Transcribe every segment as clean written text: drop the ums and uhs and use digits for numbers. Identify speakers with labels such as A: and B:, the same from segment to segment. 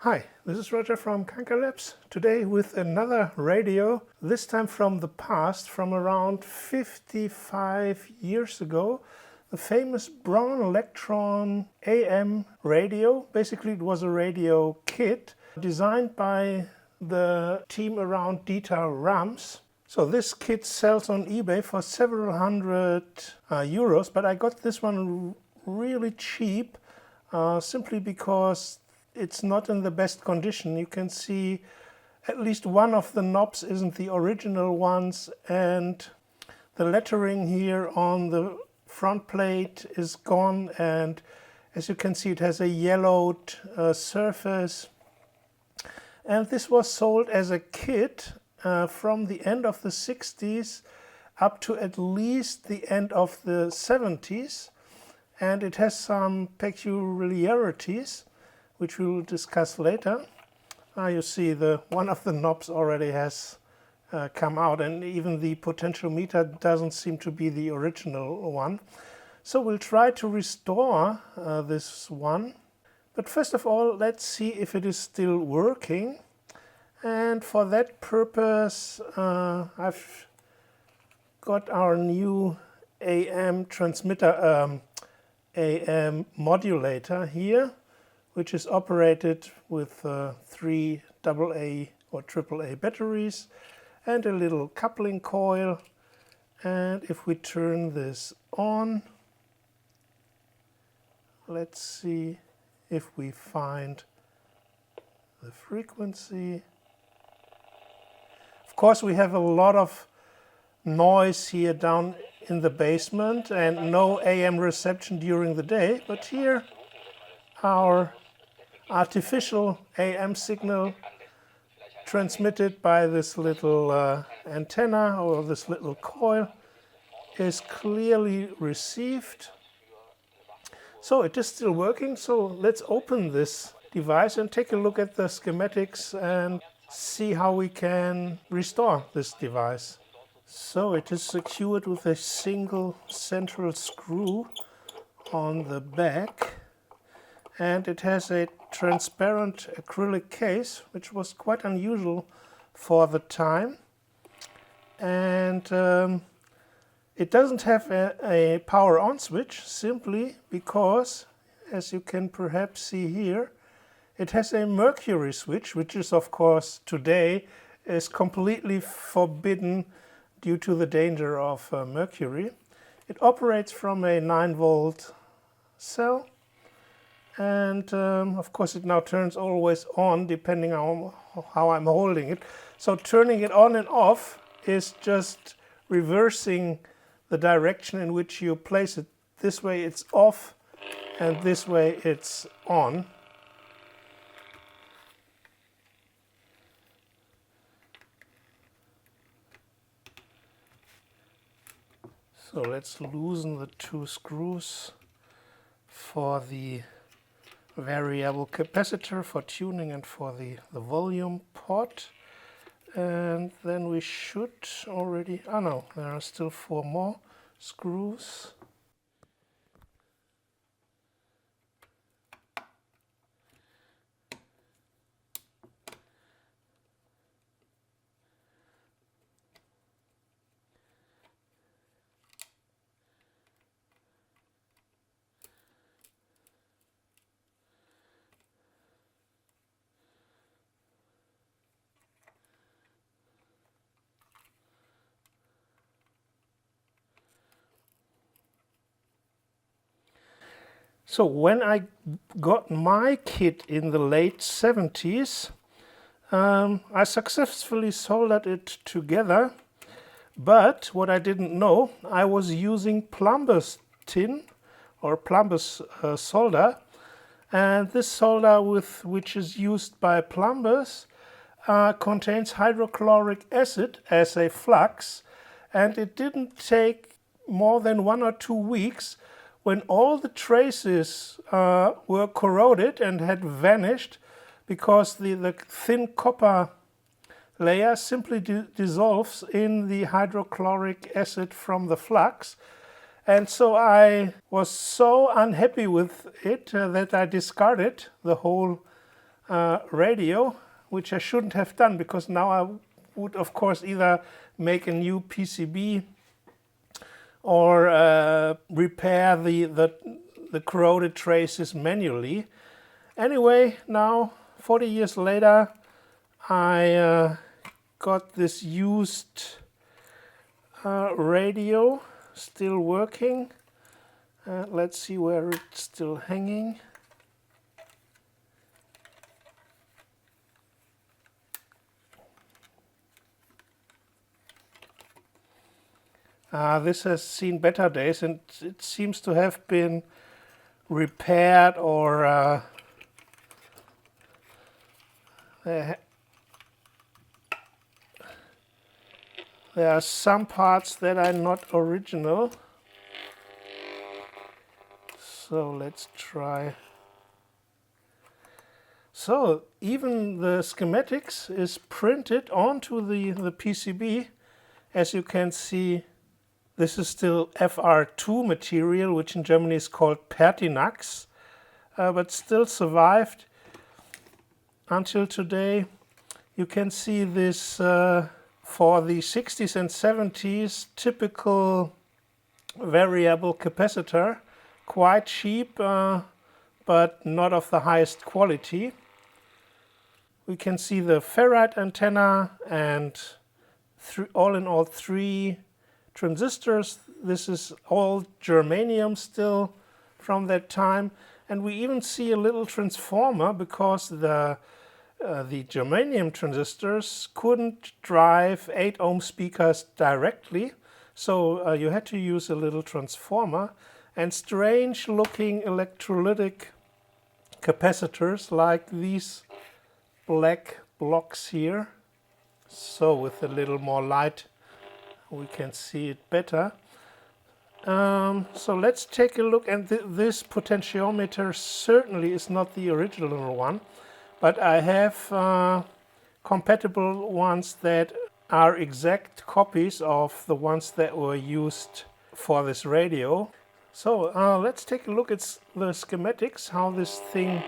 A: Hi, this is Roger from Kanka Labs, today with another radio, this time from the past, from around 55 years ago, the famous BRAUN LECTRON AM radio. Basically it was a radio kit designed by the team around Dieter Rams. So this kit sells on eBay for several hundred euros, but I got this one really cheap simply because it's not in the best condition. You can see at least one of the knobs isn't the original ones, and the lettering here on the front plate is gone, and as you can see it has a yellowed surface. And this was sold as a kit from the end of the 60s up to at least the end of the 70s, and it has some peculiarities which we will discuss later. You see one of the knobs already has come out, and even the potentiometer doesn't seem to be the original one. So we'll try to restore this one. But first of all, let's see if it is still working. And for that purpose, I've got our new AM transmitter, AM modulator here, which is operated with 3 AA or AAA batteries and a little coupling coil. And if we turn this on, let's see if we find the frequency. Of course, we have a lot of noise here down in the basement and no AM reception during the day, but here our artificial AM signal transmitted by this little antenna or this little coil is clearly received. So it is still working. So let's open this device and take a look at the schematics and see how we can restore this device. So it is secured with a single central screw on the back, and it has a transparent acrylic case, which was quite unusual for the time. And it doesn't have a power on switch, simply because, as you can perhaps see here, it has a mercury switch, which is of course today is completely forbidden due to the danger of mercury. It operates from a 9-volt cell. And of course it now turns always on depending on how I'm holding it. So turning it on and off is just reversing the direction in which you place it. This way it's off and this way it's on. So let's loosen the 2 screws for the variable capacitor for tuning and for the volume pot. And then we should already, no, there are still 4 more screws. So when I got my kit in the late 70s, I successfully soldered it together, but what I didn't know, I was using plumber's tin or plumber's solder, and this solder which is used by plumbers contains hydrochloric acid as a flux, and it didn't take more than 1 or 2 weeks when all the traces were corroded and had vanished, because the thin copper layer simply dissolves in the hydrochloric acid from the flux. And so I was so unhappy with it that I discarded the whole radio, which I shouldn't have done, because now I would of course either make a new PCB or repair the corroded traces manually. Anyway, now 40 years later, I got this used radio still working. Let's see where it's still hanging. This has seen better days, and it seems to have been repaired, or there are some parts that are not original. So let's try. So even the schematics is printed onto the PCB. As you can see, this is still FR2 material, which in Germany is called Pertinax, but still survived until today. You can see this for the 60s and 70s typical variable capacitor, quite cheap, but not of the highest quality. We can see the ferrite antenna and all in all 3 transistors. This is all germanium still from that time, and we even see a little transformer, because the germanium transistors couldn't drive 8 ohm speakers directly, so you had to use a little transformer, and strange looking electrolytic capacitors like these black blocks here. So with a little more light we can see it better. So let's take a look, and this potentiometer certainly is not the original one, but I have compatible ones that are exact copies of the ones that were used for this radio. So let's take a look at the schematics, how this thing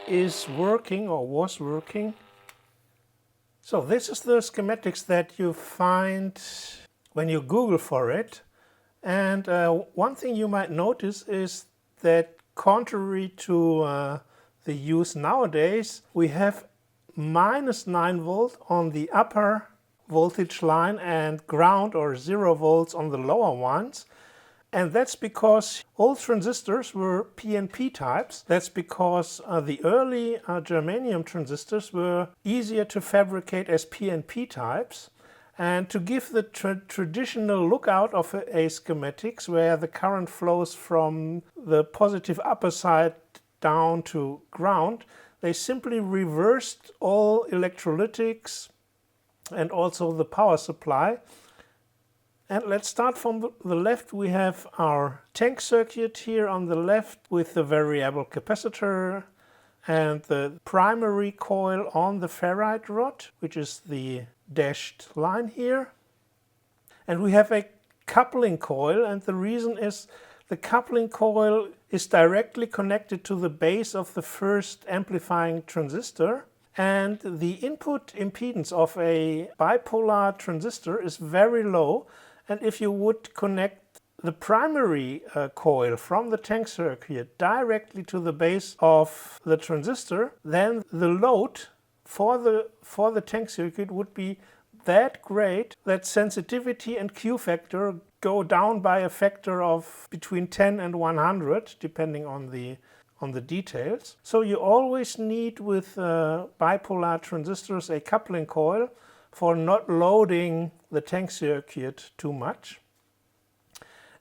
A: is working or was working. So this is the schematics that you find when you Google for it. And one thing you might notice is that contrary to the use nowadays, we have -9 volt on the upper voltage line and ground or 0 volts on the lower ones. And that's because old transistors were PNP types. That's because the early germanium transistors were easier to fabricate as PNP types. And to give the traditional look out of a schematics, where the current flows from the positive upper side down to ground, they simply reversed all electrolytics and also the power supply. And let's start from the left. We have our tank circuit here on the left with the variable capacitor and the primary coil on the ferrite rod, which is the dashed line here. And we have a coupling coil, and the reason is the coupling coil is directly connected to the base of the first amplifying transistor. And the input impedance of a bipolar transistor is very low. And if you would connect the primary coil from the tank circuit directly to the base of the transistor, then the load for the tank circuit would be that great that sensitivity and Q factor go down by a factor of between 10 and 100, depending on the details. So you always need with bipolar transistors a coupling coil for not loading the tank circuit too much.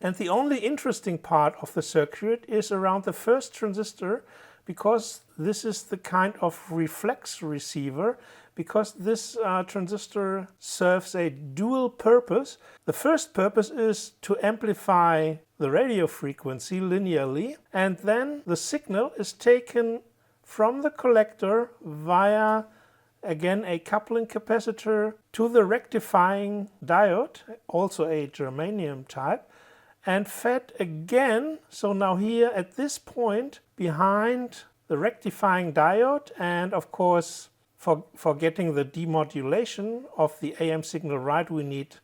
A: And the only interesting part of the circuit is around the first transistor, because this is the kind of reflex receiver, because this transistor serves a dual purpose. The first purpose is to amplify the radio frequency linearly, and then the signal is taken from the collector via, again, a coupling capacitor to the rectifying diode, also a germanium type, and fed again. So now here at this point behind the rectifying diode, and of course for getting the demodulation of the AM signal right, we need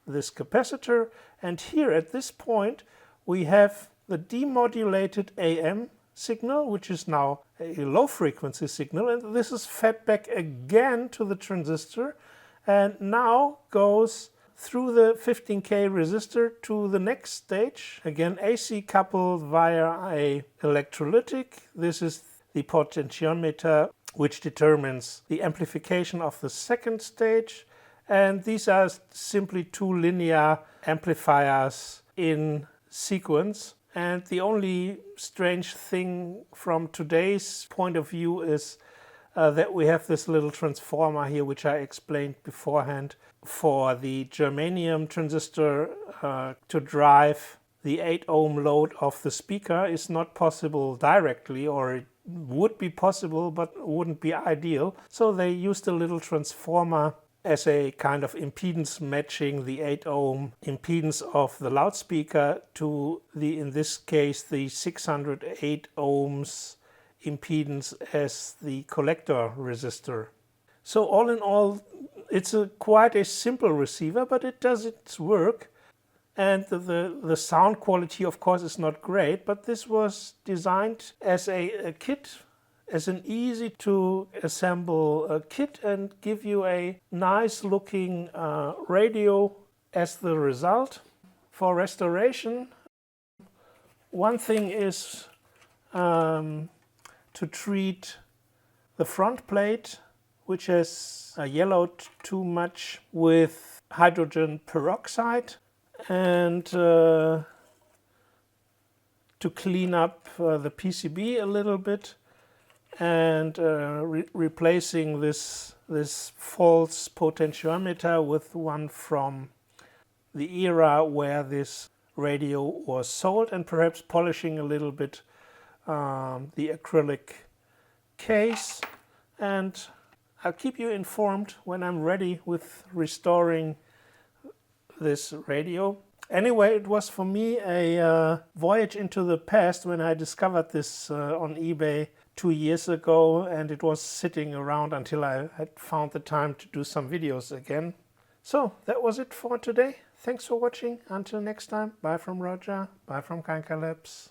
A: this capacitor. And here at this point we have the demodulated AM signal, which is now a low frequency signal, and this is fed back again to the transistor and now goes through the 15K resistor to the next stage, again AC coupled via a electrolytic. This is the potentiometer which determines the amplification of the second stage, and these are simply two linear amplifiers in sequence. And the only strange thing from today's point of view is that we have this little transformer here, which I explained beforehand, for the germanium transistor to drive the 8 ohm load of the speaker is not possible directly, or it would be possible but wouldn't be ideal. So they used a little transformer as a kind of impedance matching the 8 ohm impedance of the loudspeaker to the, in this case, the 608 ohms impedance as the collector resistor. So all in all, it's quite a simple receiver, but it does its work. And the sound quality, of course, is not great, but this was designed as a kit, as an easy to assemble kit, and give you a nice looking radio as the result. For restoration, one thing is to treat the front plate, which has yellowed too much, with hydrogen peroxide, and to clean up the PCB a little bit, and replacing this false potentiometer with one from the era where this radio was sold, and perhaps polishing a little bit the acrylic case. And I'll keep you informed when I'm ready with restoring this radio. Anyway, it was for me a voyage into the past when I discovered this on eBay 2 years ago, and it was sitting around until I had found the time to do some videos again. So that was it for today. Thanks for watching. Until next time, bye from Roger, bye from Kanka Labs.